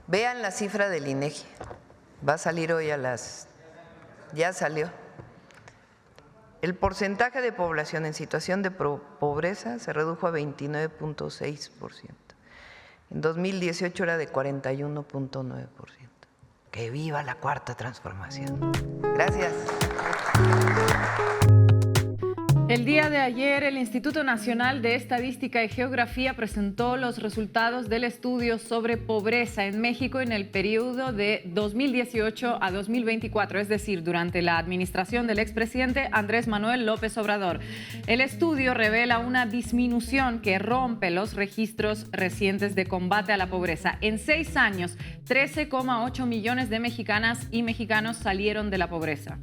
Vean la cifra del INEGI. Va a salir hoy ya salió. El porcentaje de población en situación de pobreza se redujo a 29.6%. En 2018 era de 41.9%. ¡Que viva la cuarta transformación! Gracias. El día de ayer, el Instituto Nacional de Estadística y Geografía presentó los resultados del estudio sobre pobreza en México en el periodo de 2018 a 2024, es decir, durante la administración del expresidente Andrés Manuel López Obrador. El estudio revela una disminución que rompe los registros recientes de combate a la pobreza. En 6 años, 13,8 millones de mexicanas y mexicanos salieron de la pobreza.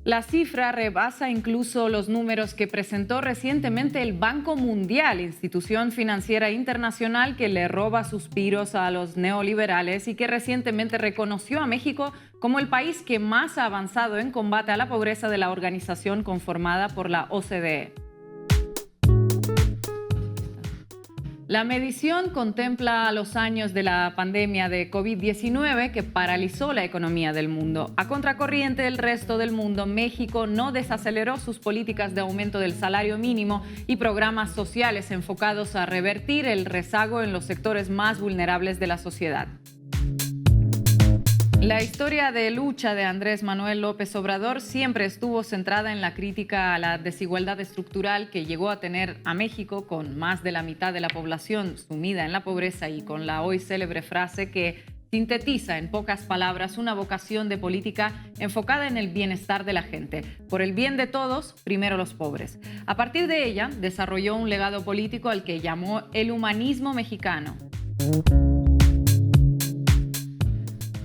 La cifra rebasa incluso los números que presentó recientemente el Banco Mundial, institución financiera internacional que le roba suspiros a los neoliberales y que recientemente reconoció a México como el país que más ha avanzado en combate a la pobreza de la organización conformada por la OCDE. La medición contempla los años de la pandemia de COVID-19 que paralizó la economía del mundo. A contracorriente del resto del mundo, México no desaceleró sus políticas de aumento del salario mínimo y programas sociales enfocados a revertir el rezago en los sectores más vulnerables de la sociedad. La historia de lucha de Andrés Manuel López Obrador siempre estuvo centrada en la crítica a la desigualdad estructural que llegó a tener a México, con más de la mitad de la población sumida en la pobreza y con la hoy célebre frase que sintetiza en pocas palabras una vocación de política enfocada en el bienestar de la gente. Por el bien de todos, primero los pobres. A partir de ella, desarrolló un legado político al que llamó el humanismo mexicano.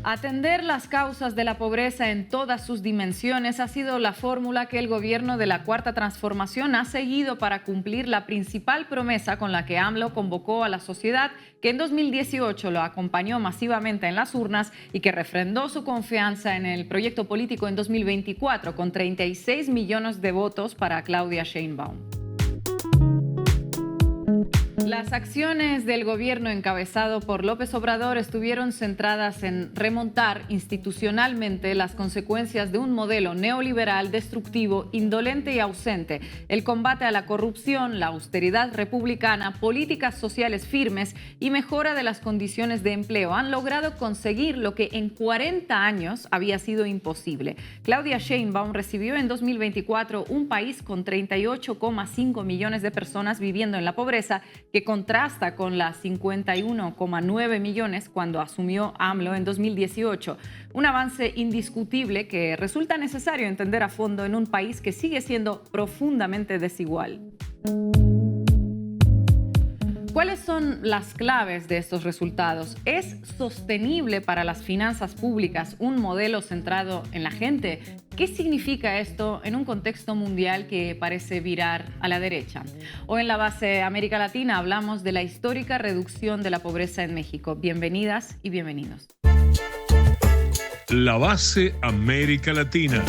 Atender las causas de la pobreza en todas sus dimensiones ha sido la fórmula que el gobierno de la Cuarta Transformación ha seguido para cumplir la principal promesa con la que AMLO convocó a la sociedad, que en 2018 lo acompañó masivamente en las urnas y que refrendó su confianza en el proyecto político en 2024 con 36 millones de votos para Claudia Sheinbaum. Las acciones del gobierno encabezado por López Obrador estuvieron centradas en remontar institucionalmente las consecuencias de un modelo neoliberal destructivo, indolente y ausente, el combate a la corrupción, la austeridad republicana, políticas sociales firmes y mejora de las condiciones de empleo. Han logrado conseguir lo que en 40 años había sido imposible. Claudia Sheinbaum recibió en 2024 un país con 38,5 millones de personas viviendo en la pobreza, que contrasta con las 51,9 millones cuando asumió AMLO en 2018. Un avance indiscutible que resulta necesario entender a fondo en un país que sigue siendo profundamente desigual. ¿Cuáles son las claves de estos resultados? ¿Es sostenible para las finanzas públicas un modelo centrado en la gente? ¿Qué significa esto en un contexto mundial que parece virar a la derecha? Hoy en La Base América Latina hablamos de la histórica reducción de la pobreza en México. Bienvenidas y bienvenidos. La Base América Latina.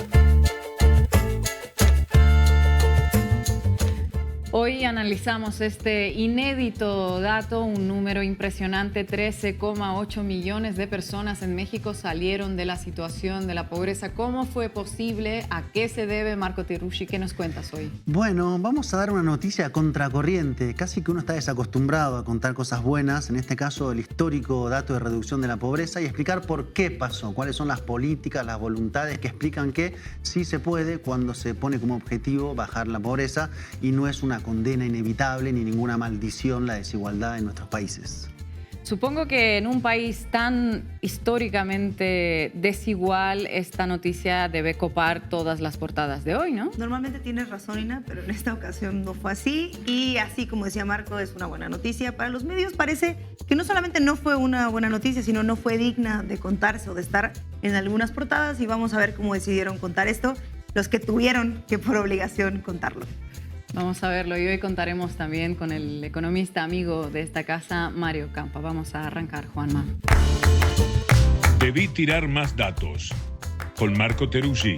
Hoy analizamos este inédito dato, un número impresionante: 13,8 millones de personas en México salieron de la situación de la pobreza. ¿Cómo fue posible? ¿A qué se debe? Marco Teruggi, ¿qué nos cuentas hoy? Bueno, vamos a dar una noticia contracorriente. Casi que uno está desacostumbrado a contar cosas buenas, en este caso el histórico dato de reducción de la pobreza, y explicar por qué pasó, cuáles son las políticas, las voluntades que explican que sí se puede cuando se pone como objetivo bajar la pobreza y no es una condena inevitable ni ninguna maldición la desigualdad en nuestros países. Supongo que en un país tan históricamente desigual, esta noticia debe copar todas las portadas de hoy, ¿no? Normalmente tienes razón, Ina, pero en esta ocasión no fue así. Y así como decía Marco, es una buena noticia para los medios. Parece que no solamente no fue una buena noticia, sino no fue digna de contarse o de estar en algunas portadas. Y vamos a ver cómo decidieron contar esto los que tuvieron que por obligación contarlo. Vamos a verlo, y hoy contaremos también con el economista amigo de esta casa, Mario Campa. Vamos a arrancar, Juanma. Debí tirar más datos, con Marco Teruggi.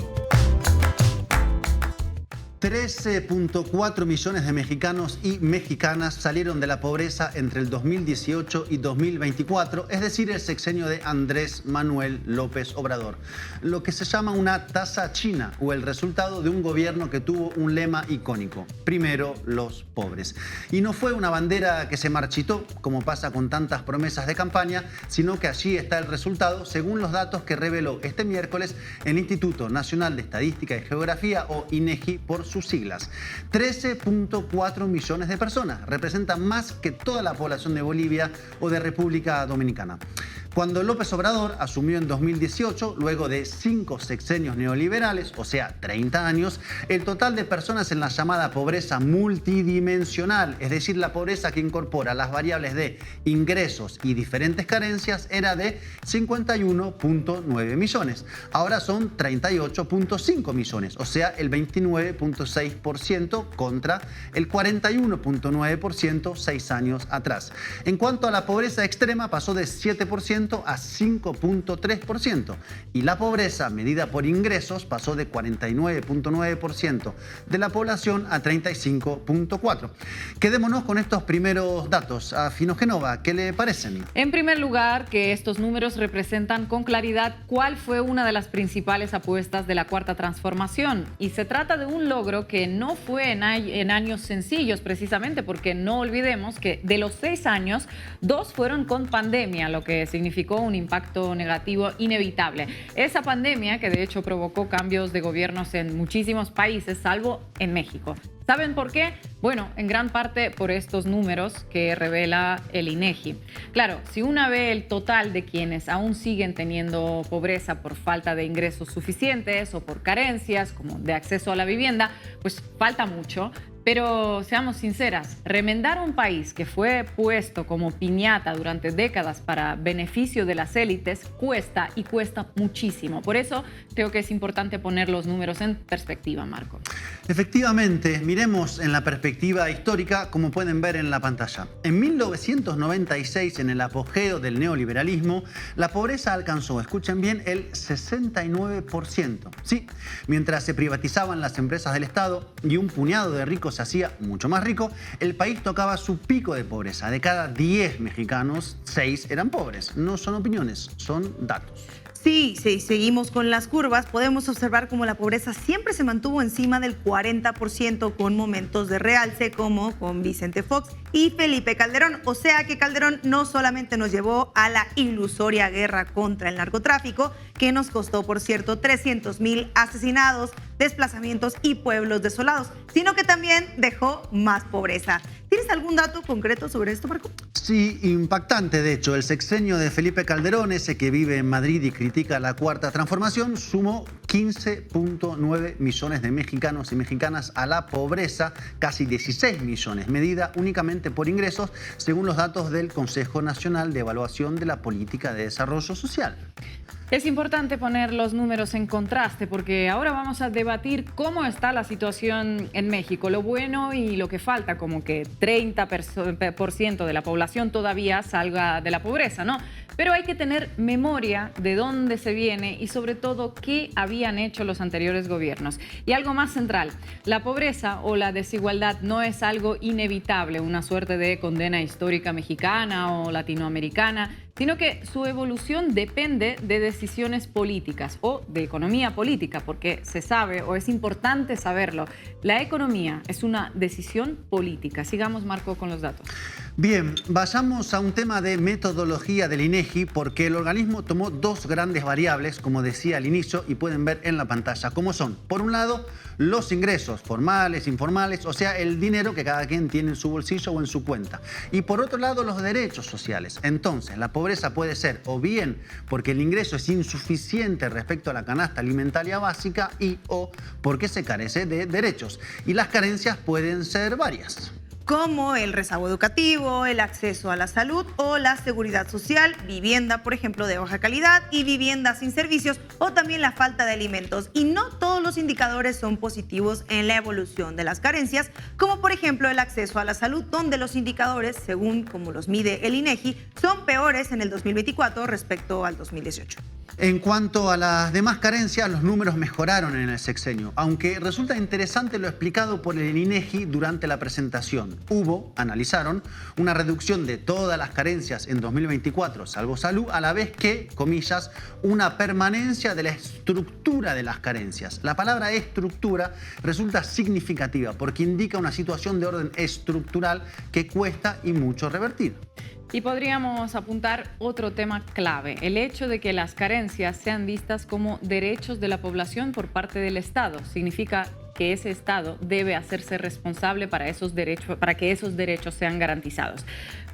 13.4 millones de mexicanos y mexicanas salieron de la pobreza entre el 2018 y 2024, es decir, el sexenio de Andrés Manuel López Obrador. Lo que se llama una tasa china o el resultado de un gobierno que tuvo un lema icónico: primero los pobres. Y no fue una bandera que se marchitó, como pasa con tantas promesas de campaña, sino que allí está el resultado según los datos que reveló este miércoles el Instituto Nacional de Estadística y Geografía, o INEGI por sus siglas. 13.4 millones de personas, representan más que toda la población de Bolivia o de República Dominicana. Cuando López Obrador asumió en 2018, luego de 5 sexenios neoliberales, o sea, 30 años, el total de personas en la llamada pobreza multidimensional, es decir, la pobreza que incorpora las variables de ingresos y diferentes carencias, era de 51.9 millones. Ahora son 38.5 millones, o sea, el 29.6% contra el 41.9% 6 años atrás. En cuanto a la pobreza extrema, pasó de 7% a 5.3%, y la pobreza medida por ingresos pasó de 49.9% de la población a 35.4%. Quedémonos con estos primeros datos. A Finogenova, ¿qué le parecen? En primer lugar, que estos números representan con claridad cuál fue una de las principales apuestas de la Cuarta Transformación, y se trata de un logro que no fue en años sencillos, precisamente porque no olvidemos que de los 6 años, 2 fueron con pandemia, lo que significó un impacto negativo inevitable. Esa pandemia que de hecho provocó cambios de gobiernos en muchísimos países, salvo en México. ¿Saben por qué? Bueno, en gran parte por estos números que revela el INEGI. Claro, si uno ve el total de quienes aún siguen teniendo pobreza por falta de ingresos suficientes o por carencias como de acceso a la vivienda, pues falta mucho. Pero seamos sinceras, remendar un país que fue puesto como piñata durante décadas para beneficio de las élites cuesta, y cuesta muchísimo. Por eso creo que es importante poner los números en perspectiva, Marco. Efectivamente, miremos en la perspectiva histórica, como pueden ver en la pantalla. En 1996, en el apogeo del neoliberalismo, la pobreza alcanzó, escuchen bien, el 69%. Sí, mientras se privatizaban las empresas del Estado y un puñado de ricos se hacía mucho más rico, el país tocaba su pico de pobreza. De cada 10 mexicanos, 6 eran pobres. No son opiniones, son datos. Sí, seguimos con las curvas. Podemos observar cómo la pobreza siempre se mantuvo encima del 40%, con momentos de realce como con Vicente Fox y Felipe Calderón. O sea que Calderón no solamente nos llevó a la ilusoria guerra contra el narcotráfico, que nos costó, por cierto, 300,000 asesinados, desplazamientos y pueblos desolados, sino que también dejó más pobreza. ¿Tienes algún dato concreto sobre esto, Marco? Sí, impactante. De hecho, el sexenio de Felipe Calderón, ese que vive en Madrid y critica la Cuarta Transformación, sumó 15.9 millones de mexicanos y mexicanas a la pobreza, casi 16 millones, medida únicamente por ingresos, según los datos del Consejo Nacional de Evaluación de la Política de Desarrollo Social. Es importante poner los números en contraste, porque ahora vamos a debatir cómo está la situación en México, lo bueno y lo que falta, como que 30% de la población todavía salga de la pobreza, ¿no? Pero hay que tener memoria de dónde se viene y sobre todo qué habían hecho los anteriores gobiernos. Y algo más central, la pobreza o la desigualdad no es algo inevitable, una suerte de condena histórica mexicana o latinoamericana, sino que su evolución depende de decisiones políticas o de economía política, porque se sabe, o es importante saberlo, la economía es una decisión política. Sigamos, Marco, con los datos. Bien, vayamos a un tema de metodología del INEGI, porque el organismo tomó 2 grandes variables, como decía al inicio, y pueden ver en la pantalla cómo son. Por un lado, los ingresos formales, informales, o sea, el dinero que cada quien tiene en su bolsillo o en su cuenta. Y por otro lado, los derechos sociales. Entonces, la pobreza puede ser o bien porque el ingreso es insuficiente respecto a la canasta alimentaria básica o porque se carece de derechos. Y las carencias pueden ser varias. como el rezago educativo, el acceso a la salud o la seguridad social, vivienda, por ejemplo, de baja calidad y vivienda sin servicios, o también la falta de alimentos. Y no todos los indicadores son positivos en la evolución de las carencias, como por ejemplo el acceso a la salud, donde los indicadores, según como los mide el INEGI, son peores en el 2024 respecto al 2018. En cuanto a las demás carencias, los números mejoraron en el sexenio, aunque resulta interesante lo explicado por el INEGI durante la presentación. Analizaron, una reducción de todas las carencias en 2024, salvo salud, a la vez que, comillas, una permanencia de la estructura de las carencias. La palabra estructura resulta significativa porque indica una situación de orden estructural que cuesta y mucho revertir. Y podríamos apuntar otro tema clave, el hecho de que las carencias sean vistas como derechos de la población por parte del Estado. Significa que ese Estado debe hacerse responsable para que esos derechos sean garantizados.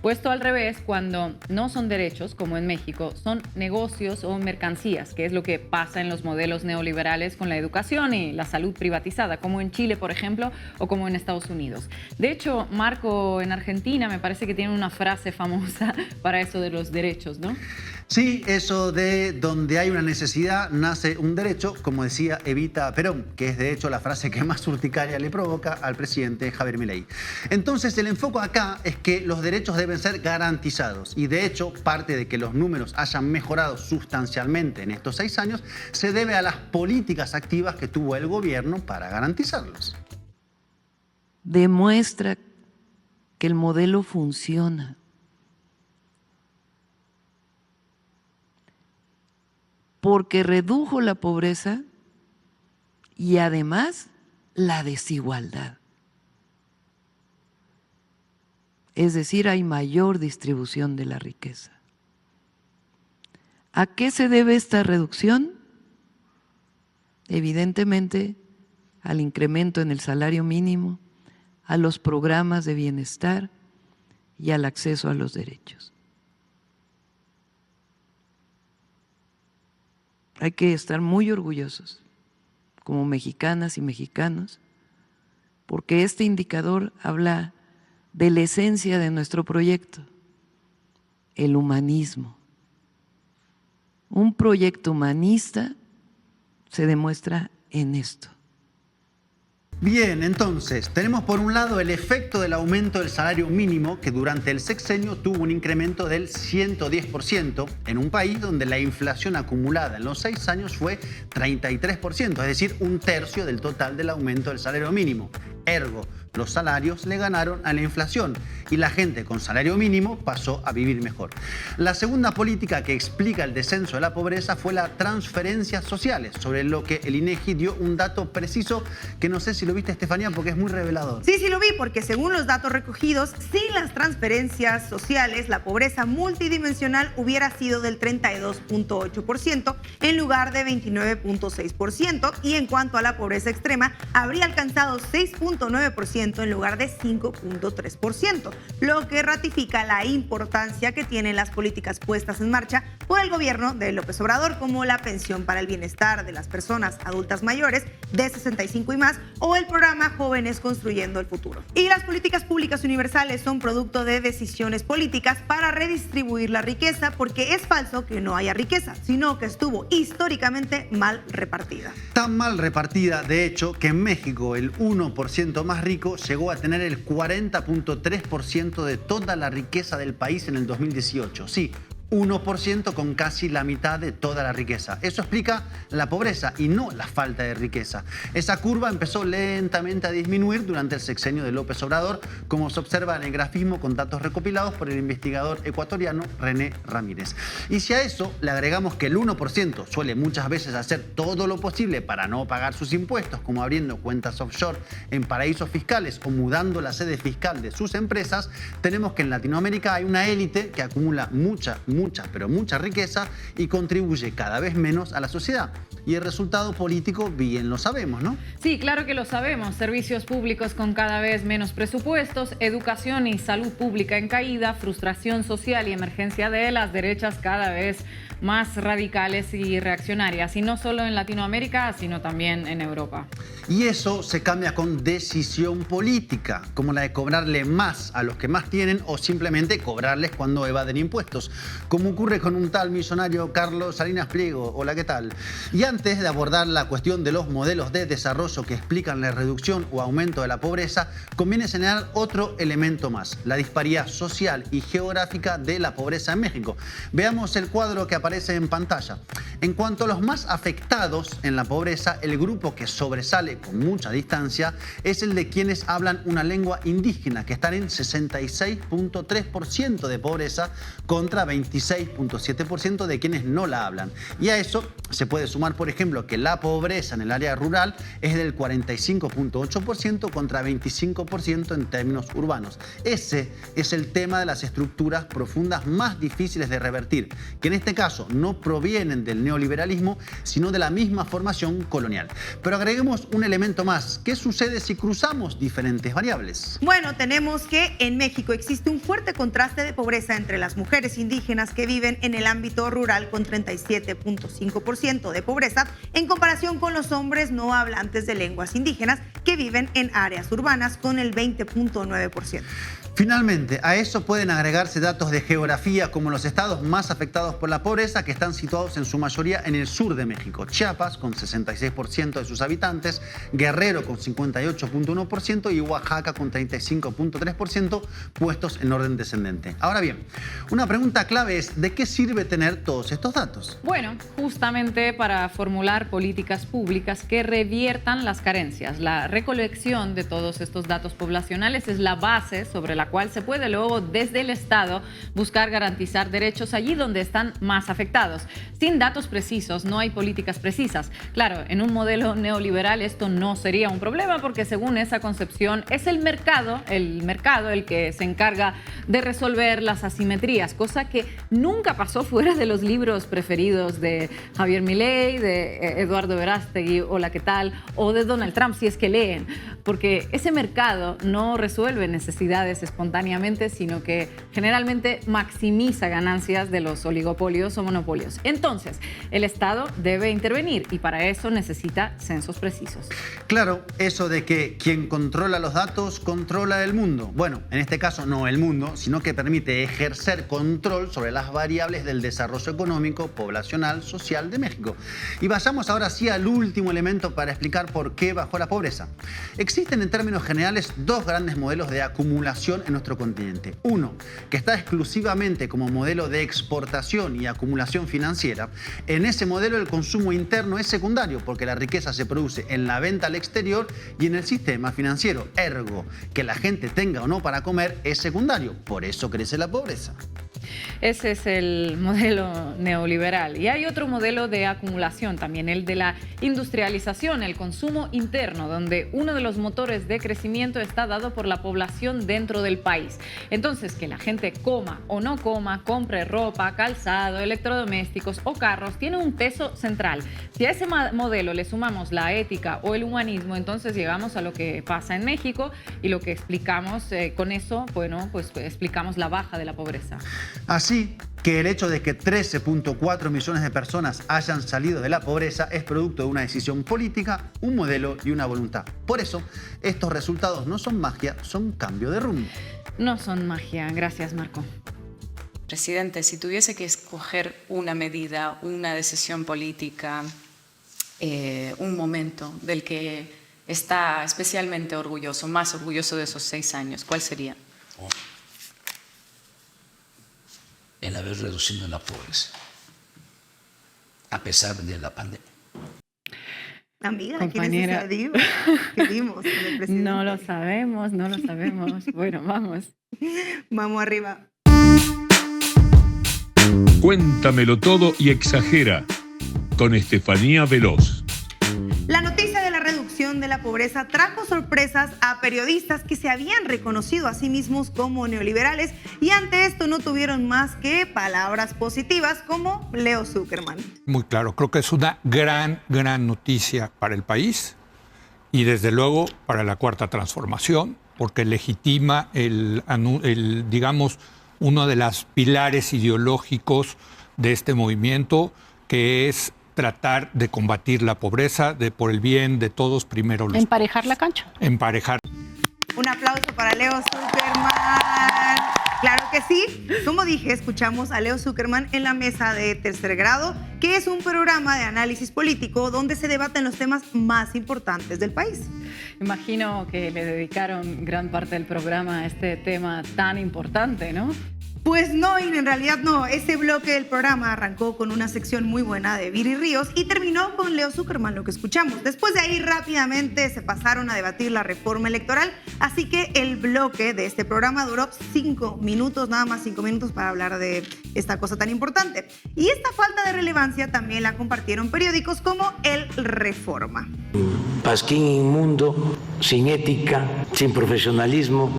Puesto al revés, cuando no son derechos, como en México, son negocios o mercancías, que es lo que pasa en los modelos neoliberales con la educación y la salud privatizada, como en Chile, por ejemplo, o como en Estados Unidos. De hecho, Marco, en Argentina me parece que tiene una frase famosa para eso de los derechos, ¿no? Sí, eso de donde hay una necesidad nace un derecho, como decía Evita Perón, que es de hecho la frase que más urticaria le provoca al presidente Javier Milei. Entonces el enfoque acá es que los derechos deben ser garantizados y de hecho parte de que los números hayan mejorado sustancialmente en estos 6 años se debe a las políticas activas que tuvo el gobierno para garantizarlos. Demuestra que el modelo funciona. Porque redujo la pobreza y además la desigualdad. Es decir, hay mayor distribución de la riqueza. ¿A qué se debe esta reducción? Evidentemente, al incremento en el salario mínimo, a los programas de bienestar y al acceso a los derechos. Hay que estar muy orgullosos como mexicanas y mexicanos, porque este indicador habla de la esencia de nuestro proyecto, el humanismo. Un proyecto humanista se demuestra en esto. Bien, entonces, tenemos por un lado el efecto del aumento del salario mínimo que durante el sexenio tuvo un incremento del 110% en un país donde la inflación acumulada en los 6 años fue 33%, es decir, 1/3 del total del aumento del salario mínimo. Ergo, los salarios le ganaron a la inflación y la gente con salario mínimo pasó a vivir mejor. La segunda política que explica el descenso de la pobreza fue las transferencias sociales, sobre lo que el INEGI dio un dato preciso que no sé si lo viste, Estefanía, porque es muy revelador. Sí, lo vi, porque según los datos recogidos, sin las transferencias sociales, la pobreza multidimensional hubiera sido del 32.8% en lugar de 29.6%, y en cuanto a la pobreza extrema, habría alcanzado 6.9% en lugar de 5.3%, lo que ratifica la importancia que tienen las políticas puestas en marcha por el gobierno de López Obrador, como la pensión para el bienestar de las personas adultas mayores de 65 y más, o el programa Jóvenes Construyendo el Futuro. Y las políticas públicas universales son producto de decisiones políticas para redistribuir la riqueza, porque es falso que no haya riqueza, sino que estuvo históricamente mal repartida. Tan mal repartida, de hecho, que en México el 1% más rico llegó a tener el 40.3% de toda la riqueza del país en el 2018. Sí, 1% con casi la mitad de toda la riqueza. Eso explica la pobreza y no la falta de riqueza. Esa curva empezó lentamente a disminuir durante el sexenio de López Obrador, como se observa en el grafismo con datos recopilados por el investigador ecuatoriano René Ramírez. Y si a eso le agregamos que el 1% suele muchas veces hacer todo lo posible para no pagar sus impuestos, como abriendo cuentas offshore en paraísos fiscales o mudando la sede fiscal de sus empresas, tenemos que en Latinoamérica hay una élite que acumula mucha riqueza y contribuye cada vez menos a la sociedad. Y el resultado político bien lo sabemos, ¿no? Sí, claro que lo sabemos. Servicios públicos con cada vez menos presupuestos, educación y salud pública en caída, frustración social y emergencia de las derechas cada vez más radicales y reaccionarias. Y no solo en Latinoamérica, sino también en Europa. Y eso se cambia con decisión política, como la de cobrarle más a los que más tienen o simplemente cobrarles cuando evaden impuestos, como ocurre con un tal millonario Carlos Salinas Pliego. Hola, ¿qué tal? Y antes de abordar la cuestión de los modelos de desarrollo que explican la reducción o aumento de la pobreza, conviene señalar otro elemento más, la disparidad social y geográfica de la pobreza en México. Veamos el cuadro que aparece en pantalla. En cuanto a los más afectados en la pobreza, el grupo que sobresale con mucha distancia es el de quienes hablan una lengua indígena, que están en 66.3% de pobreza contra 26.7% de quienes no la hablan. Y a eso se puede sumar, por ejemplo, que la pobreza en el área rural es del 45.8% contra 25% en términos urbanos. Ese es el tema de las estructuras profundas más difíciles de revertir, que en este caso no provienen del neoliberalismo, sino de la misma formación colonial. Pero agreguemos un elemento más. ¿Qué sucede si cruzamos diferentes variables? Bueno, tenemos que en México existe un fuerte contraste de pobreza entre las mujeres indígenas que viven en el ámbito rural con 37.5% de pobreza en comparación con los hombres no hablantes de lenguas indígenas que viven en áreas urbanas con el 20.9%. Finalmente, a eso pueden agregarse datos de geografía como los estados más afectados por la pobreza, que están situados en su mayoría en el sur de México. Chiapas con 66% de sus habitantes, Guerrero con 58.1% y Oaxaca con 35.3%, puestos en orden descendente. Ahora bien, una pregunta clave es: ¿de qué sirve tener todos estos datos? Bueno, justamente para formular políticas públicas que reviertan las carencias. La recolección de todos estos datos poblacionales es la base sobre la cual se puede luego desde el Estado buscar garantizar derechos allí donde están más afectados. Sin datos precisos no hay políticas precisas. Claro, en un modelo neoliberal esto no sería un problema porque según esa concepción es el mercado el que se encarga de resolver las asimetrías, cosa que nunca pasó fuera de los libros preferidos de Javier Milei, de Eduardo Verástegui, Hola, ¿qué tal? O de Donald Trump, si es que leen, porque ese mercado no resuelve necesidades espontáneamente, sino que generalmente maximiza ganancias de los oligopolios o monopolios. Entonces, el Estado debe intervenir y para eso necesita censos precisos. Claro, eso de que quien controla los datos controla el mundo. Bueno, en este caso no el mundo, sino que permite ejercer control sobre las variables del desarrollo económico, poblacional, social de México. Y vayamos ahora sí al último elemento para explicar por qué bajó la pobreza. Existen en términos generales dos grandes modelos de acumulación en nuestro continente. Uno, que está exclusivamente como modelo de exportación y acumulación financiera. En ese modelo el consumo interno es secundario porque la riqueza se produce en la venta al exterior y en el sistema financiero. Ergo, que la gente tenga o no para comer es secundario. Por eso crece la pobreza. Ese es el modelo neoliberal. Y hay otro modelo de acumulación también, el de la industrialización, el consumo interno, donde uno de los motores de crecimiento está dado por la población dentro del país. Entonces, que la gente coma o no coma, compre ropa, calzado, electrodomésticos o carros, tiene un peso central. Si a ese modelo le sumamos la ética o el humanismo, entonces llegamos a lo que pasa en México y lo que explicamos con eso, bueno, pues explicamos la baja de la pobreza. Así que el hecho de que 13.4 millones de personas hayan salido de la pobreza es producto de una decisión política, un modelo y una voluntad. Por eso, estos resultados no son magia, son cambio de rumbo. No son magia. Gracias, Marco. Presidente, si tuviese que escoger una medida, una decisión política, un momento del que está especialmente orgulloso, más orgulloso de esos 6 años, ¿cuál sería? El haber reducido la pobreza, a pesar de la pandemia. Amiga, compañera, ¿quién es esa diva que vimos con el presidente? No lo sabemos, no lo sabemos. Bueno, vamos. Vamos arriba. Cuéntamelo todo y exagera, con Estefanía Veloz. La noticia de la reducción de la la pobreza trajo sorpresas a periodistas que se habían reconocido a sí mismos como neoliberales y ante esto no tuvieron más que palabras positivas como Leo Zuckerman. Muy claro, creo que es una gran noticia para el país y desde luego para la Cuarta Transformación, porque legitima digamos, uno de los pilares ideológicos de este movimiento, que es tratar de combatir la pobreza por el bien de todos, primero los emparejar pobres. la cancha. Emparejar. Un aplauso para Leo Zuckerman. Claro que sí. Como dije, escuchamos a Leo Zuckerman en la Mesa de Tercer Grado, que es un programa de análisis político donde se debaten los temas más importantes del país. Imagino que le dedicaron gran parte del programa a este tema tan importante, ¿no? Pues no, y en realidad no. Ese bloque del programa arrancó con una sección muy buena de Viri Ríos y terminó con Leo Zuckerman, lo que escuchamos. Después de ahí rápidamente se pasaron a debatir la reforma electoral, así que el bloque de este programa duró 5 minutos, nada más 5 minutos para hablar de esta cosa tan importante. Y esta falta de relevancia también la compartieron periódicos como El Reforma. Pasquín inmundo, sin ética, sin profesionalismo.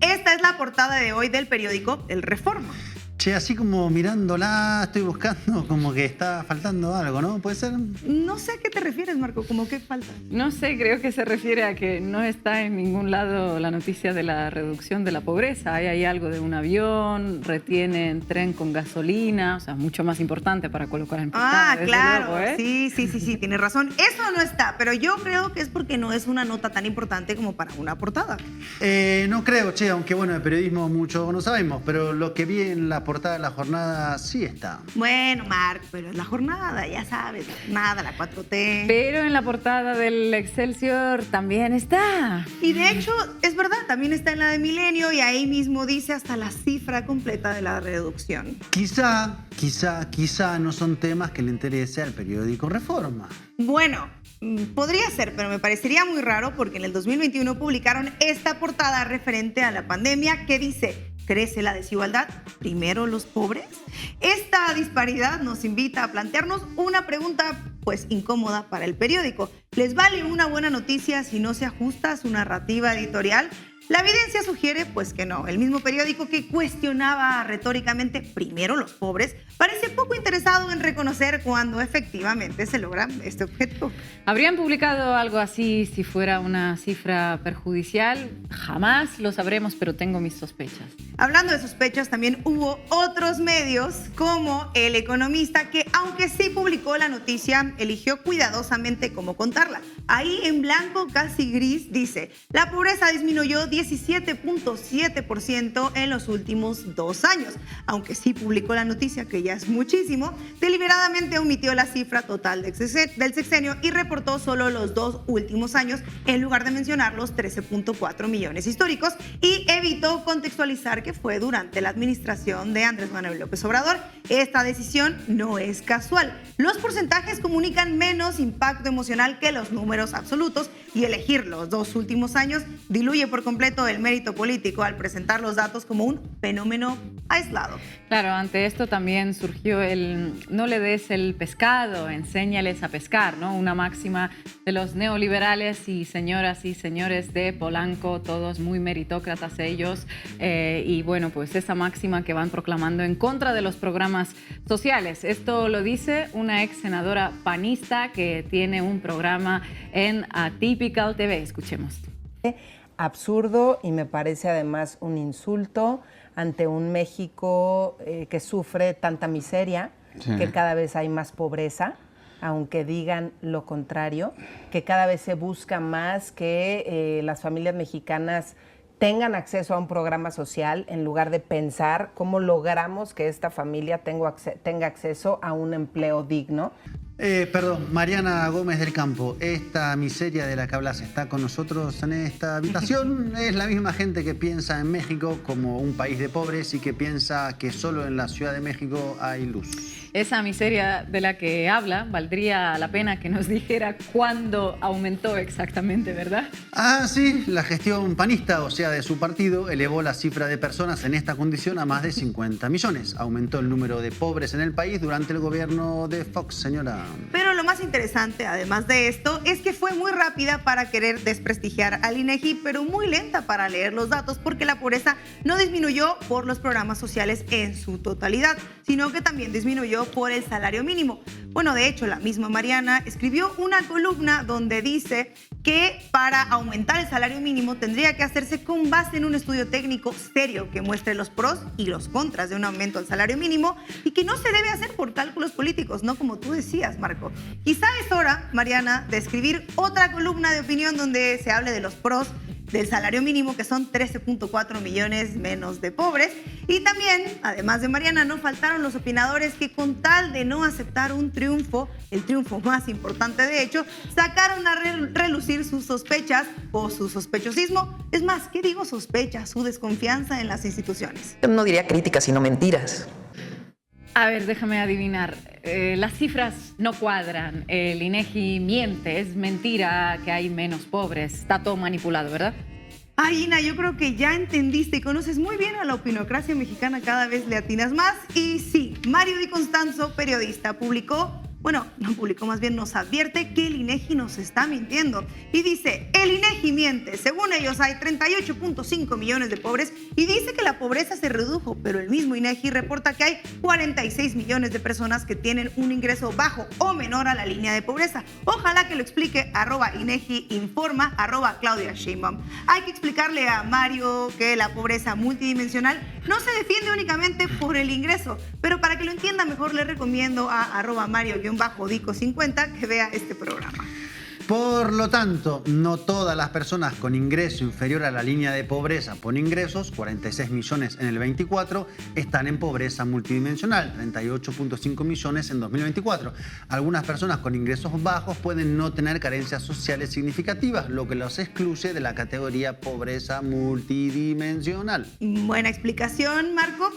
Esta es la portada de hoy del periódico El Reforma. Che, así como mirándola, estoy buscando como que está faltando algo, ¿no? ¿Puede ser? No sé a qué te refieres, Marco, ¿cómo qué falta? No sé, creo que se refiere a que no está en ningún lado la noticia de la reducción de la pobreza. Hay algo de un avión, retienen tren con gasolina, o sea, mucho más importante para colocar en portada. Ah, claro, luego, ¿eh? Sí, tienes razón. Eso no está, pero yo creo que es porque no es una nota tan importante como para una portada. No creo, che, aunque bueno, de periodismo mucho no sabemos, pero lo que vi en la portada de La Jornada sí está. Bueno, Marc, pero es la jornada, ya sabes, nada, la 4T. Pero en la portada del Excelsior también está. Y de hecho, es verdad, también está en la de Milenio y ahí mismo dice hasta la cifra completa de la reducción. Quizá no son temas que le interese al periódico Reforma. Bueno, podría ser, pero me parecería muy raro porque en el 2021 publicaron esta portada referente a la pandemia que dice: ¿crece la desigualdad? ¿Primero los pobres? Esta disparidad nos invita a plantearnos una pregunta pues incómoda para el periódico. ¿Les vale una buena noticia si no se ajusta a su narrativa editorial? La evidencia sugiere pues que no. El mismo periódico que cuestionaba retóricamente primero los pobres parece poco interesado en reconocer cuando efectivamente se logra este objetivo. ¿Habrían publicado algo así si fuera una cifra perjudicial? Jamás lo sabremos, pero tengo mis sospechas. Hablando de sospechas, también hubo otros medios como El Economista que, aunque sí publicó la noticia, eligió cuidadosamente cómo contarla. Ahí en blanco, casi gris, dice: la pobreza disminuyó 17.7% en los últimos 2 años. Aunque sí publicó la noticia, que ya es muchísimo, deliberadamente omitió la cifra total del sexenio y reportó solo los 2 últimos años en lugar de mencionar los 13.4 millones históricos y evitó contextualizar que fue durante la administración de Andrés Manuel López Obrador. Esta decisión no es casual. Los porcentajes comunican menos impacto emocional que los números absolutos y elegir los 2 últimos años diluye por completo el mérito político al presentar los datos como un fenómeno aislado. Claro, ante esto también surgió el no le des el pescado, enséñales a pescar, ¿no? Una máxima de los neoliberales y señoras y señores de Polanco, todos muy meritócratas ellos, y bueno, pues esa máxima que van proclamando en contra de los programas sociales. Esto lo dice una ex senadora panista que tiene un programa en Atypical TV. Escuchemos. Absurdo y me parece además un insulto ante un México que sufre tanta miseria, sí, que cada vez hay más pobreza, aunque digan lo contrario, que cada vez se busca más que las familias mexicanas tengan acceso a un programa social en lugar de pensar cómo logramos que esta familia tenga acceso a un empleo digno. Perdón, Mariana Gómez del Campo, esta miseria de la que hablas está con nosotros en esta habitación. Es la misma gente que piensa en México como un país de pobres y que piensa que solo en la Ciudad de México hay luz. esa miseria de la que habla, valdría la pena que nos dijera cuándo aumentó exactamente, ¿verdad? Ah, sí, la gestión panista, o sea, de su partido, elevó la cifra de personas en esta condición a más de 50 millones. Aumentó el número de pobres en el país durante el gobierno de Fox, señora. Pero lo más interesante, además de esto, es que fue muy rápida para querer desprestigiar al INEGI, pero muy lenta para leer los datos, porque la pobreza no disminuyó por los programas sociales en su totalidad, sino que también disminuyó por el salario mínimo. Bueno, de hecho, la misma Mariana escribió una columna donde dice que para aumentar el salario mínimo tendría que hacerse con base en un estudio técnico serio que muestre los pros y los contras de un aumento al salario mínimo y que no se debe hacer por cálculos políticos, no como tú decías, Marco. Quizá es hora, Mariana, de escribir otra columna de opinión donde se hable de los pros del salario mínimo, que son 13.4 millones menos de pobres. Y también, además de Mariana, no faltaron los opinadores que, con tal de no aceptar un triunfo, el triunfo más importante de hecho, sacaron a relucir sus sospechas o su sospechosismo. Es más, ¿qué digo sospecha? Su desconfianza en las instituciones. No diría críticas, sino mentiras. A ver, déjame adivinar. Las cifras no cuadran. El INEGI miente. Es mentira que hay menos pobres. Está todo manipulado, ¿verdad? Ay, Ina, yo creo que ya entendiste y conoces muy bien a la opinocracia mexicana. Cada vez le atinas más. Y sí, Mario Di Constanzo, periodista, nos advierte que el INEGI nos está mintiendo. Y dice, el INEGI miente. Según ellos hay 38.5 millones de pobres y dice que la pobreza se redujo, pero el mismo INEGI reporta que hay 46 millones de personas que tienen un ingreso bajo o menor a la línea de pobreza. Ojalá que lo explique @INEGI informa, @Claudia Sheinbaum. Hay que explicarle a Mario que la pobreza multidimensional no se defiende únicamente por el ingreso, pero para que lo entienda mejor le recomiendo a @Mario_Dico50 que vea este programa. Por lo tanto, no todas las personas con ingreso inferior a la línea de pobreza por ingresos, 46 millones en el 24, están en pobreza multidimensional, 38.5 millones en 2024. Algunas personas con ingresos bajos pueden no tener carencias sociales significativas, lo que los excluye de la categoría pobreza multidimensional. Buena explicación, Marco.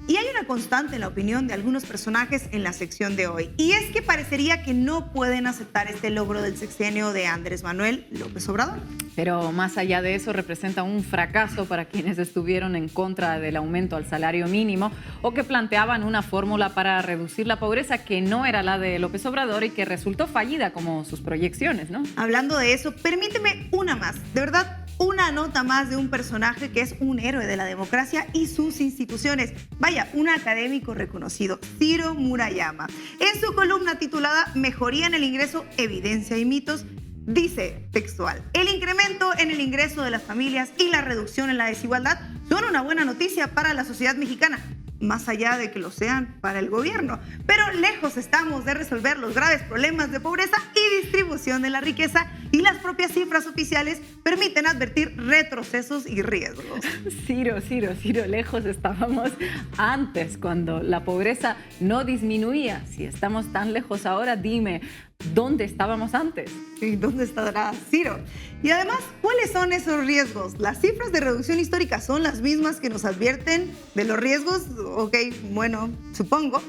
Y hay una constante en la opinión de algunos personajes en la sección de hoy. Y es que parecería que no pueden aceptar este logro del sexenio de Andrés Manuel López Obrador. Pero más allá de eso, representa un fracaso para quienes estuvieron en contra del aumento al salario mínimo o que planteaban una fórmula para reducir la pobreza que no era la de López Obrador y que resultó fallida como sus proyecciones, ¿no? Hablando de eso, permíteme una más. De verdad, una nota más de un personaje que es un héroe de la democracia y sus instituciones. Vaya, un académico reconocido, Ciro Murayama. En su columna titulada Mejoría en el ingreso, evidencia y mitos, dice textual: el incremento en el ingreso de las familias y la reducción en la desigualdad son una buena noticia para la sociedad mexicana, más allá de que lo sean para el gobierno. Pero lejos estamos de resolver los graves problemas de pobreza y distribución de la riqueza, y las propias cifras oficiales permiten advertir retrocesos y riesgos. Ciro, lejos estábamos antes, cuando la pobreza no disminuía. Si estamos tan lejos ahora, dime, ¿dónde estábamos antes? ¿Y dónde estará Ciro? Y además, ¿cuáles son esos riesgos? ¿Las cifras de reducción histórica son las mismas que nos advierten de los riesgos? Ok, bueno, supongo.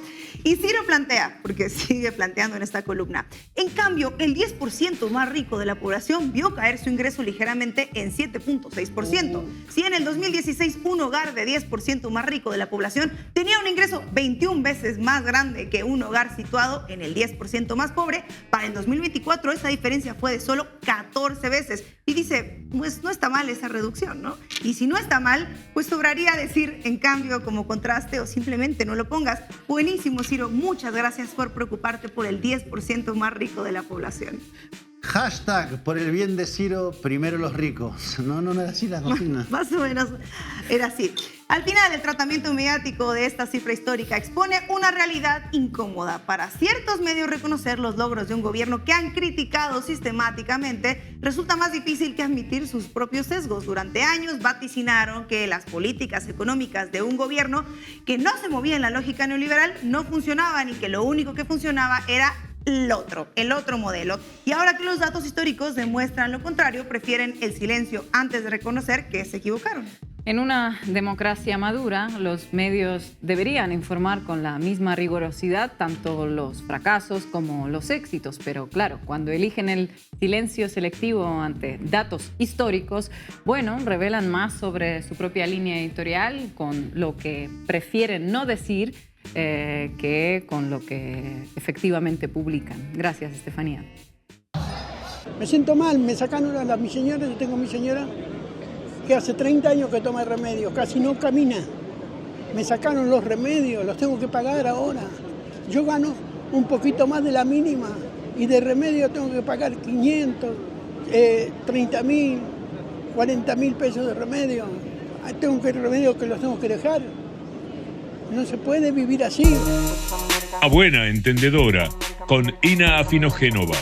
Y Ciro plantea, porque sigue planteando en esta columna, en cambio, el 10% más rico de la población vio caer su ingreso ligeramente en 7.6%. Si en el 2016 un hogar de 10% más rico de la población tenía un ingreso 21 veces más grande que un hogar situado en el 10% más pobre, para el 2024 esa diferencia fue de solo 14 veces. Y dice, pues no está mal esa reducción, ¿no? Y si no está mal, pues sobraría decir, en cambio, como contraste, o simplemente no lo pongas. Buenísimo, Ciro, muchas gracias por preocuparte por el 10% más rico de la población. Hashtag, por el bien de Ciro, primero los ricos. No era así la cocina. Más o menos era así. Al final, el tratamiento mediático de esta cifra histórica expone una realidad incómoda. Para ciertos medios, reconocer los logros de un gobierno que han criticado sistemáticamente resulta más difícil que admitir sus propios sesgos. Durante años vaticinaron que las políticas económicas de un gobierno que no se movía en la lógica neoliberal no funcionaban y que lo único que funcionaba era el otro modelo. Y ahora que los datos históricos demuestran lo contrario, prefieren el silencio antes de reconocer que se equivocaron. En una democracia madura, los medios deberían informar con la misma rigurosidad tanto los fracasos como los éxitos, pero claro, cuando eligen el silencio selectivo ante datos históricos, bueno, revelan más sobre su propia línea editorial con lo que prefieren no decir que con lo que efectivamente publican. Gracias, Estefanía. Me siento mal, me sacaron a mi señora, yo tengo a mi señora que hace 30 años que toma remedios, casi no camina. Me sacaron los remedios, los tengo que pagar ahora. Yo gano un poquito más de la mínima y de remedio tengo que pagar 500, 30.000, 40.000 pesos de remedio. Tengo que remedios que los tengo que dejar. No se puede vivir así. A buena entendedora, con Ina Afinogénova.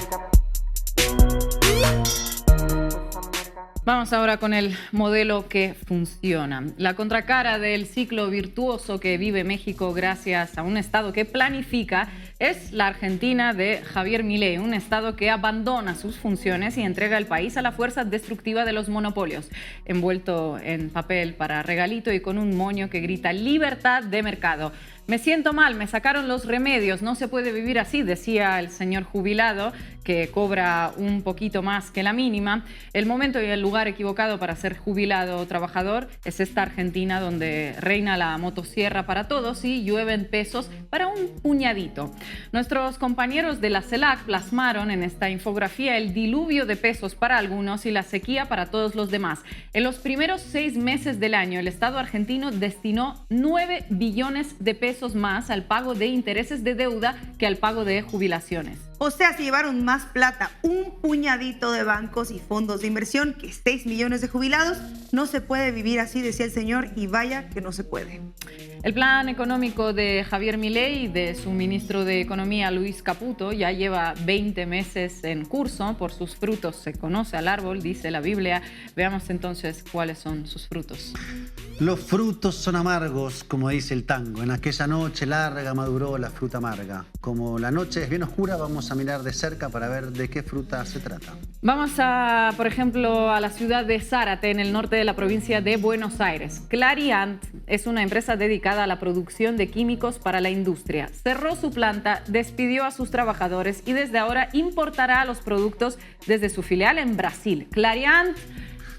Vamos ahora con el modelo que funciona. La contracara del ciclo virtuoso que vive México gracias a un Estado que planifica es la Argentina de Javier Milei, un Estado que abandona sus funciones y entrega el país a la fuerza destructiva de los monopolios, envuelto en papel para regalito y con un moño que grita libertad de mercado. Me siento mal, me sacaron los remedios, no se puede vivir así, decía el señor jubilado, que cobra un poquito más que la mínima. El momento y el lugar equivocado para ser jubilado o trabajador es esta Argentina donde reina la motosierra para todos y llueven pesos para un puñadito. Nuestros compañeros de la CELAC plasmaron en esta infografía el diluvio de pesos para algunos y la sequía para todos los demás. En los primeros 6 meses del año, el Estado argentino destinó 9 billones de pesos más al pago de intereses de deuda que al pago de jubilaciones. O sea, se llevaron más plata un puñadito de bancos y fondos de inversión que 6 millones de jubilados. No se puede vivir así, decía el señor, y vaya que no se puede. El plan económico de Javier Milei y de su ministro de Economía, Luis Caputo, ya lleva 20 meses en curso. Por sus frutos se conoce al árbol, dice la Biblia. Veamos entonces cuáles son sus frutos. Los frutos son amargos, como dice el tango. En aquella noche larga maduró la fruta amarga. Como la noche es bien oscura, vamos a mirar de cerca para ver de qué fruta se trata. Vamos a, por ejemplo, a la ciudad de Zárate, en el norte de la provincia de Buenos Aires. Clariant es una empresa dedicada a la producción de químicos para la industria. Cerró su planta, despidió a sus trabajadores y desde ahora importará los productos desde su filial en Brasil. Clariant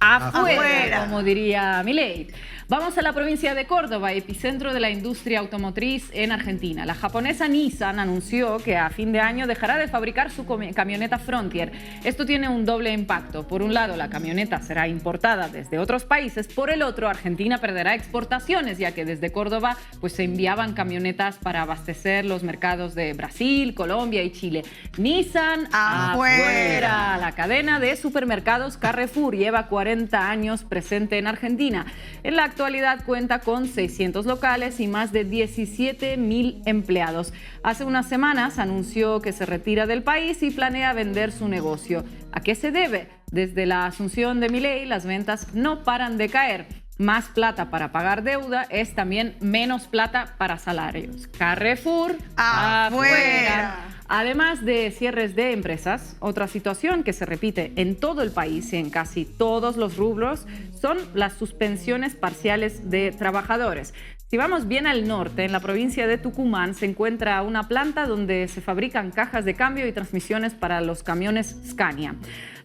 afuera, como diría Milei. Vamos a la provincia de Córdoba, epicentro de la industria automotriz en Argentina. La japonesa Nissan anunció que a fin de año dejará de fabricar su camioneta Frontier. Esto tiene un doble impacto. Por un lado, la camioneta será importada desde otros países. Por el otro, Argentina perderá exportaciones, ya que desde Córdoba pues, se enviaban camionetas para abastecer los mercados de Brasil, Colombia y Chile. Nissan afuera. La cadena de supermercados Carrefour lleva 40 años presente en Argentina. En la actualidad cuenta con 600 locales y más de 17.000 empleados. Hace unas semanas anunció que se retira del país y planea vender su negocio. ¿A qué se debe? Desde la asunción de Milei, las ventas no paran de caer. Más plata para pagar deuda es también menos plata para salarios. Carrefour afuera. Además de cierres de empresas, otra situación que se repite en todo el país y en casi todos los rubros son las suspensiones parciales de trabajadores. Si vamos bien al norte, en la provincia de Tucumán se encuentra una planta donde se fabrican cajas de cambio y transmisiones para los camiones Scania.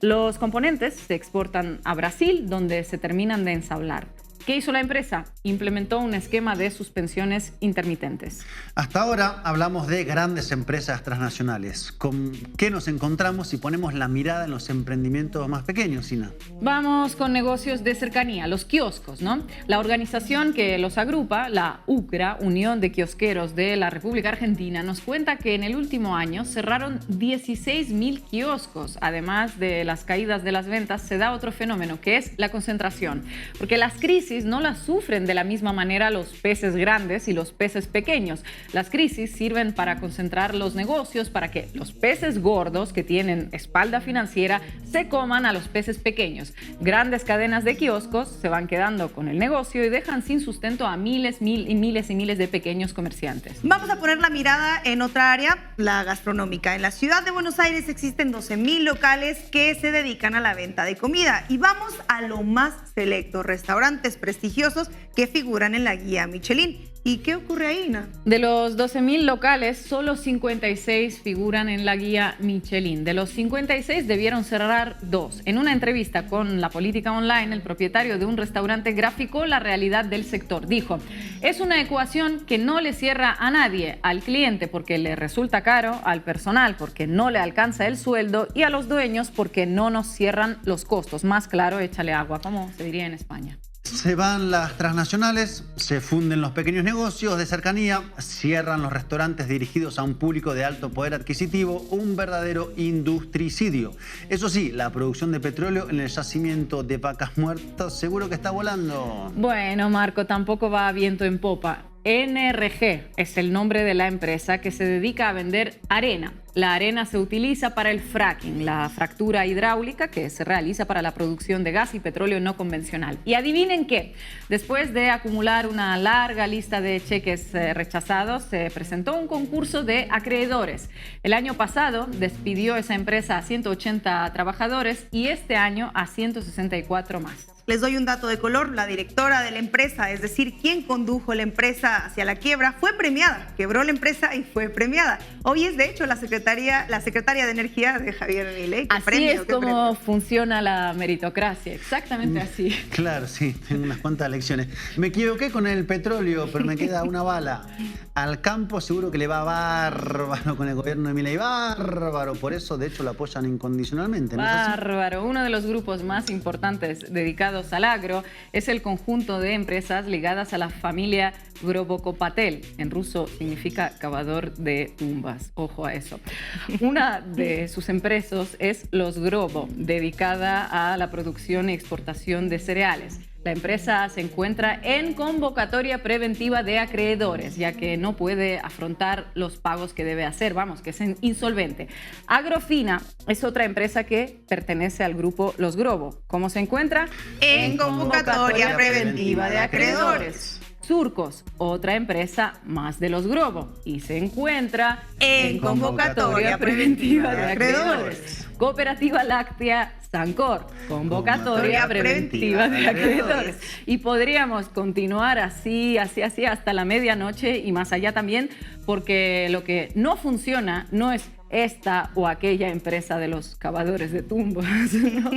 Los componentes se exportan a Brasil, donde se terminan de ensamblar. ¿Qué hizo la empresa? Implementó un esquema de suspensiones intermitentes. Hasta ahora hablamos de grandes empresas transnacionales. ¿Con qué nos encontramos si ponemos la mirada en los emprendimientos más pequeños, Ina? Vamos con negocios de cercanía, los kioscos, ¿no? La organización que los agrupa, la UCRA, Unión de Kiosqueros de la República Argentina, nos cuenta que en el último año cerraron 16.000 kioscos. Además de las caídas de las ventas, se da otro fenómeno, que es la concentración. Porque las crisis no las sufren de la misma manera los peces grandes y los peces pequeños. Las crisis sirven para concentrar los negocios, para que los peces gordos que tienen espalda financiera se coman a los peces pequeños. Grandes cadenas de kioscos se van quedando con el negocio y dejan sin sustento a miles y miles de pequeños comerciantes. Vamos a poner la mirada en otra área, la gastronómica. En la ciudad de Buenos Aires existen 12.000 locales que se dedican a la venta de comida. Y vamos a lo más selecto, restaurantes prestigiosos que figuran en la guía Michelin. ¿Y qué ocurre ahí, Ina? De los 12.000 locales, solo 56 figuran en la guía Michelin. De los 56 debieron cerrar 2. En una entrevista con La Política Online, el propietario de un restaurante graficó la realidad del sector. Dijo, es una ecuación que no le cierra a nadie, al cliente porque le resulta caro, al personal porque no le alcanza el sueldo y a los dueños porque no nos cierran los costos. Más claro, échale agua, como se diría en España. Se van las transnacionales, se funden los pequeños negocios de cercanía, cierran los restaurantes dirigidos a un público de alto poder adquisitivo, un verdadero industricidio. Eso sí, la producción de petróleo en el yacimiento de Vacas Muertas seguro que está volando. Bueno, Marco, tampoco va a viento en popa. NRG es el nombre de la empresa que se dedica a vender arena. La arena se utiliza para el fracking, la fractura hidráulica que se realiza para la producción de gas y petróleo no convencional. Y adivinen qué, después de acumular una larga lista de cheques rechazados, se presentó un concurso de acreedores. El año pasado despidió esa empresa a 180 trabajadores y este año a 164 más. Les doy un dato de color. La directora de la empresa, es decir, quien condujo la empresa hacia la quiebra, fue premiada. Quebró la empresa y fue premiada. Hoy es, de hecho, la secretaria de Energía de Javier Milei. Así es como funciona la meritocracia, exactamente así. Claro, sí, tengo unas cuantas lecciones. Me equivoqué con el petróleo, pero me queda una bala. Al campo seguro que le va bárbaro con el gobierno de Milei, bárbaro. Por eso, de hecho, lo apoyan incondicionalmente, ¿no es así? Bárbaro. Uno de los grupos más importantes dedicados al agro es el conjunto de empresas ligadas a la familia Grobokopatel. En ruso significa cavador de tumbas. Ojo a eso. Una de sus empresas es Los Grobo, dedicada a la producción y exportación de cereales. La empresa se encuentra en convocatoria preventiva de acreedores, ya que no puede afrontar los pagos que debe hacer, que es insolvente. Agrofina es otra empresa que pertenece al grupo Los Grobo. ¿Cómo se encuentra? En convocatoria preventiva de acreedores. Surcos, otra empresa más de Los Grobo, y se encuentra en convocatoria preventiva de acreedores. Cooperativa Láctea Sancor, convocatoria preventiva de acreedores. Y podríamos continuar así hasta la medianoche y más allá también, porque lo que no funciona no es esta o aquella empresa de los cavadores de tumbas, ¿no?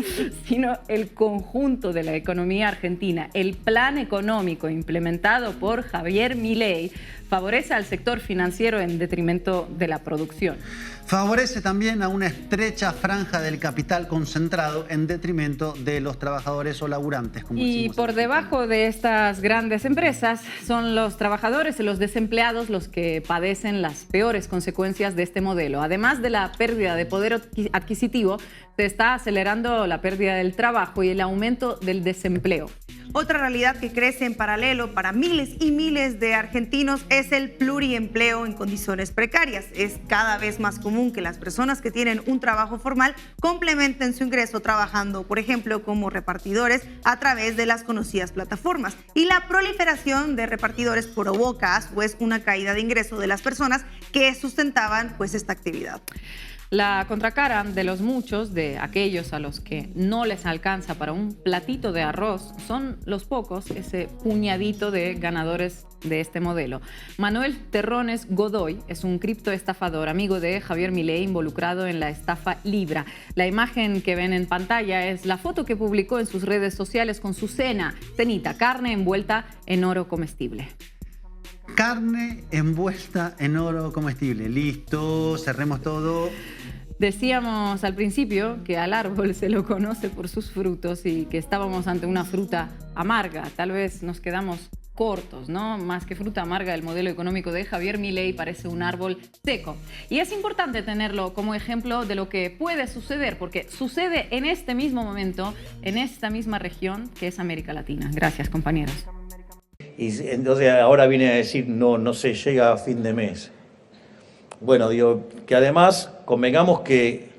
Sino el conjunto de la economía argentina. El plan económico implementado por Javier Milei favorece al sector financiero en detrimento de la producción. Favorece también a una estrecha franja del capital concentrado en detrimento de los trabajadores o laburantes. Y por debajo de estas grandes empresas son los trabajadores y los desempleados los que padecen las peores consecuencias de este modelo. Además de la pérdida de poder adquisitivo, se está acelerando la pérdida del trabajo y el aumento del desempleo. Otra realidad que crece en paralelo para miles y miles de argentinos es el pluriempleo en condiciones precarias. Es cada vez más común que las personas que tienen un trabajo formal complementen su ingreso trabajando, por ejemplo, como repartidores a través de las conocidas plataformas. Y la proliferación de repartidores provoca, pues, una caída de ingreso de las personas que sustentaban, pues, esta actividad. La contracara de los muchos, de aquellos a los que no les alcanza para un platito de arroz, son los pocos, ese puñadito de ganadores de este modelo. Manuel Terrones Godoy es un criptoestafador, amigo de Javier Milei, involucrado en la estafa Libra. La imagen que ven en pantalla es la foto que publicó en sus redes sociales con su cenita, carne envuelta en oro comestible. Carne envuelta en oro comestible. Listo, cerremos todo. Decíamos al principio que al árbol se lo conoce por sus frutos y que estábamos ante una fruta amarga. Tal vez nos quedamos cortos, ¿no? Más que fruta amarga, el modelo económico de Javier Milei parece un árbol seco. Y es importante tenerlo como ejemplo de lo que puede suceder, porque sucede en este mismo momento, en esta misma región que es América Latina. Gracias, compañeros. Y entonces ahora viene a decir, no se llega a fin de mes. Bueno, digo, que además convengamos que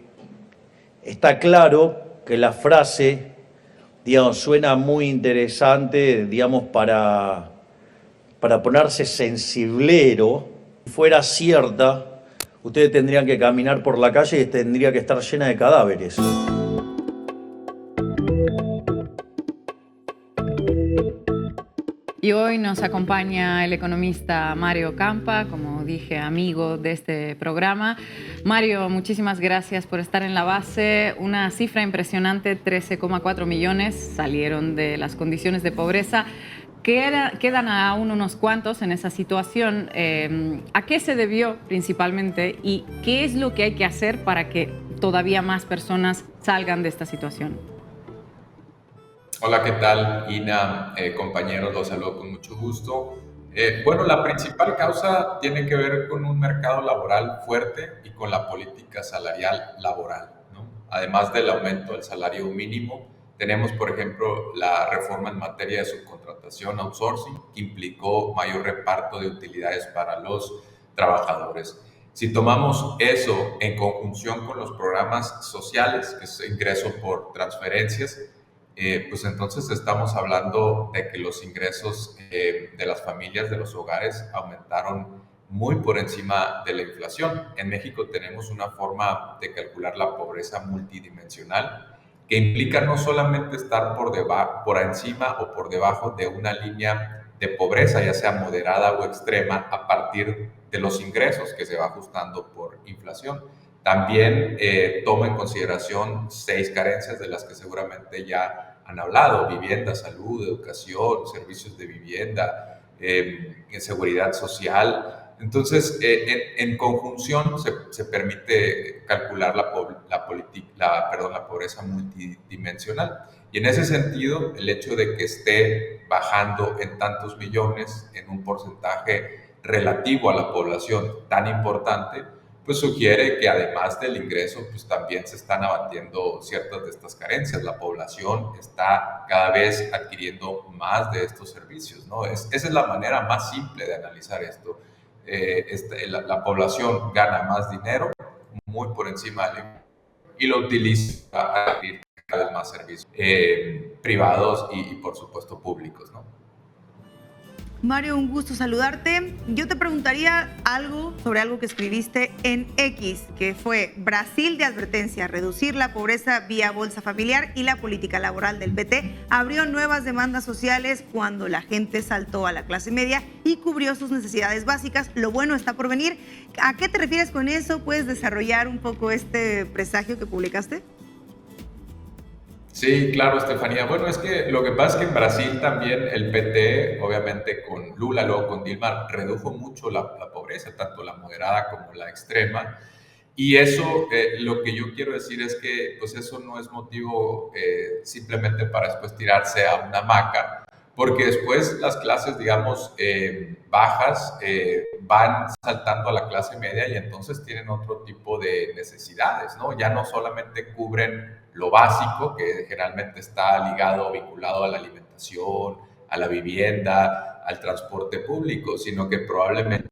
está claro que la frase, digamos, suena muy interesante, digamos, para ponerse sensiblero. Si fuera cierta, ustedes tendrían que caminar por la calle y tendría que estar llena de cadáveres. hoy nos acompaña el economista Mario Campa, como dije, amigo de este programa. Mario, muchísimas gracias por estar en La Base. Una cifra impresionante, 13,4 millones salieron de las condiciones de pobreza. Quedan aún unos cuantos en esa situación. ¿A qué se debió principalmente y qué es lo que hay que hacer para que todavía más personas salgan de esta situación? Hola, ¿qué tal? Ina, compañeros, los saludo con mucho gusto. Bueno, la principal causa tiene que ver con un mercado laboral fuerte y con la política salarial laboral, ¿no? Además del aumento del salario mínimo, tenemos, por ejemplo, la reforma en materia de subcontratación, outsourcing, que implicó mayor reparto de utilidades para los trabajadores. Si tomamos eso en conjunción con los programas sociales, que es ingreso por transferencias, pues entonces estamos hablando de que los ingresos de las familias, de los hogares, aumentaron muy por encima de la inflación. En México tenemos una forma de calcular la pobreza multidimensional que implica no solamente estar por encima o por debajo de una línea de pobreza, ya sea moderada o extrema, a partir de los ingresos que se va ajustando por inflación. También toma en consideración 6 carencias de las que seguramente ya han hablado: vivienda, salud, educación, servicios de vivienda, seguridad social. Entonces, en conjunción se permite calcular la pobreza multidimensional. Y en ese sentido, el hecho de que esté bajando en tantos millones, en un porcentaje relativo a la población tan importante, pues sugiere que además del ingreso, pues también se están abatiendo ciertas de estas carencias. La población está cada vez adquiriendo más de estos servicios, ¿no? Esa es la manera más simple de analizar esto. La población gana más dinero, muy por encima de y lo utiliza para adquirir cada vez más servicios privados y por supuesto públicos, ¿no? Mario, un gusto saludarte. Yo te preguntaría sobre algo que escribiste en X, que fue Brasil de advertencia: reducir la pobreza vía bolsa familiar y la política laboral del PT abrió nuevas demandas sociales cuando la gente saltó a la clase media y cubrió sus necesidades básicas. Lo bueno está por venir. ¿A qué te refieres con eso? ¿Puedes desarrollar un poco este presagio que publicaste? Sí, claro, Estefanía. Bueno, es que lo que pasa es que en Brasil también el PT, obviamente con Lula, luego con Dilma, redujo mucho la pobreza, tanto la moderada como la extrema. Y eso, lo que yo quiero decir es que pues eso no es motivo simplemente para después tirarse a una hamaca, porque después las clases, digamos, bajas van saltando a la clase media y entonces tienen otro tipo de necesidades, ¿no? Ya no solamente cubren lo básico, que generalmente está ligado o vinculado a la alimentación, a la vivienda, al transporte público, sino que probablemente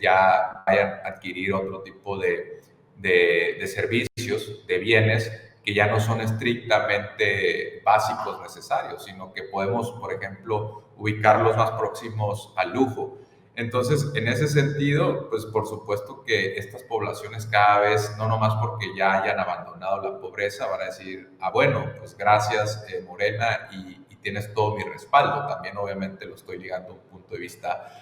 ya vayan a adquirir otro tipo de servicios, de bienes, que ya no son estrictamente básicos necesarios, sino que podemos, por ejemplo, ubicarlos más próximos al lujo. Entonces, en ese sentido, pues por supuesto que estas poblaciones cada vez, no nomás porque ya hayan abandonado la pobreza, van a decir, bueno, pues gracias Morena y tienes todo mi respaldo. También obviamente lo estoy ligando a un punto de vista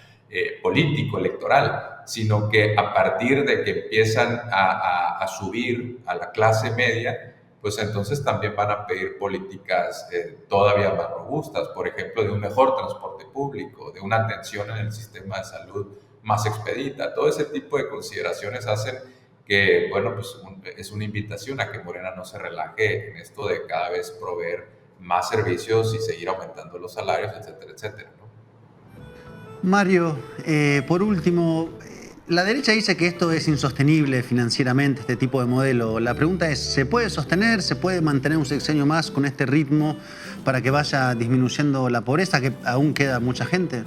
político, electoral, sino que a partir de que empiezan a subir a la clase media, pues entonces también van a pedir políticas todavía más robustas, por ejemplo, de un mejor transporte público, de una atención en el sistema de salud más expedita. Todo ese tipo de consideraciones hacen que, bueno, pues es una invitación a que Morena no se relaje en esto de cada vez proveer más servicios y seguir aumentando los salarios, etcétera, etcétera, ¿no? Mario, por último, la derecha dice que esto es insostenible financieramente, este tipo de modelo. La pregunta es, ¿se puede sostener, se puede mantener un sexenio más con este ritmo para que vaya disminuyendo la pobreza, que aún queda mucha gente?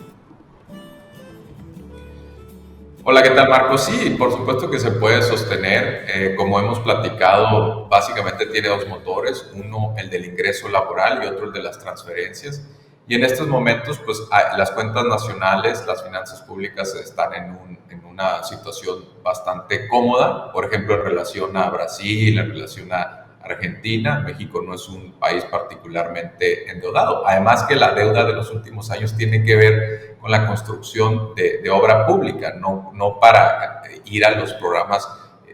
Hola, ¿qué tal, Marco? Sí, por supuesto que se puede sostener. Como hemos platicado, básicamente tiene 2 motores, uno el del ingreso laboral y otro el de las transferencias. Y en estos momentos, pues las cuentas nacionales, las finanzas públicas están en una situación bastante cómoda, por ejemplo, en relación a Brasil, en relación a Argentina. México no es un país particularmente endeudado. Además que la deuda de los últimos años tiene que ver con la construcción de obra pública, no para ir a los programas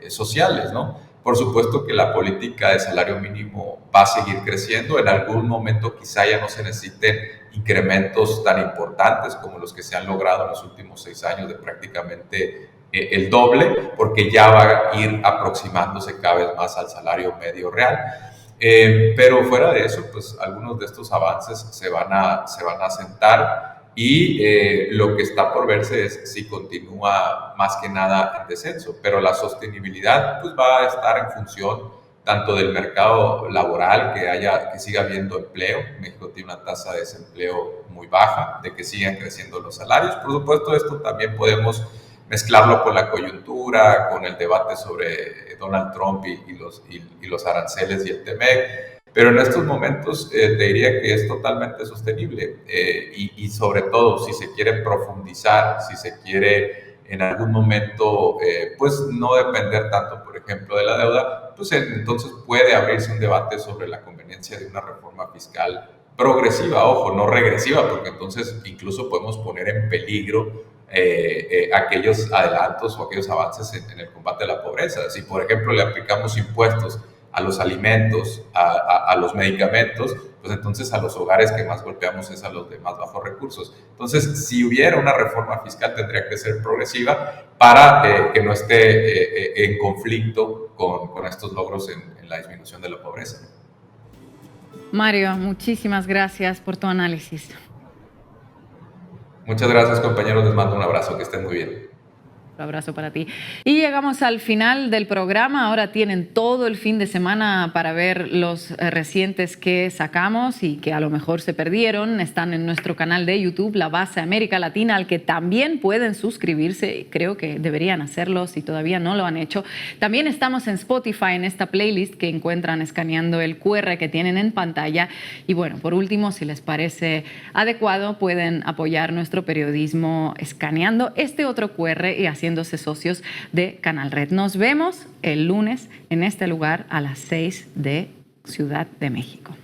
sociales, ¿no? Por supuesto que la política de salario mínimo va a seguir creciendo. En algún momento quizá ya no se necesiten incrementos tan importantes como los que se han logrado en los últimos 6 años de prácticamente el doble, porque ya va a ir aproximándose cada vez más al salario medio real. Pero fuera de eso, pues algunos de estos avances se van a sentar y lo que está por verse es si continúa más que nada en descenso. Pero la sostenibilidad pues va a estar en función tanto del mercado laboral, que siga habiendo empleo. México tiene una tasa de desempleo muy baja, de que sigan creciendo los salarios. Por supuesto, esto también podemos mezclarlo con la coyuntura, con el debate sobre Donald Trump y los aranceles y el TEMEC. Pero en estos momentos te diría que es totalmente sostenible y sobre todo si se quiere profundizar, si se quiere en algún momento pues no depender tanto, por ejemplo, de la deuda, pues entonces puede abrirse un debate sobre la conveniencia de una reforma fiscal progresiva, ojo, no regresiva, porque entonces incluso podemos poner en peligro aquellos adelantos o aquellos avances en el combate a la pobreza. Si, por ejemplo, le aplicamos impuestos a los alimentos, a los medicamentos, pues entonces a los hogares que más golpeamos es a los de más bajos recursos. Entonces, si hubiera una reforma fiscal, tendría que ser progresiva para que no esté en conflicto con estos logros en la disminución de la pobreza. Mario, muchísimas gracias por tu análisis. Muchas gracias, compañeros. Les mando un abrazo. Que estén muy bien. Un abrazo para ti. Y llegamos al final del programa. Ahora tienen todo el fin de semana para ver los recientes que sacamos y que a lo mejor se perdieron. Están en nuestro canal de YouTube, La Base América Latina, al que también pueden suscribirse. Creo que deberían hacerlo si todavía no lo han hecho. También estamos en Spotify, en esta playlist que encuentran escaneando el QR que tienen en pantalla. Y bueno, por último, si les parece adecuado, pueden apoyar nuestro periodismo escaneando este otro QR y haciéndose socios de Canal Red. Nos vemos el lunes en este lugar a las 6 de Ciudad de México.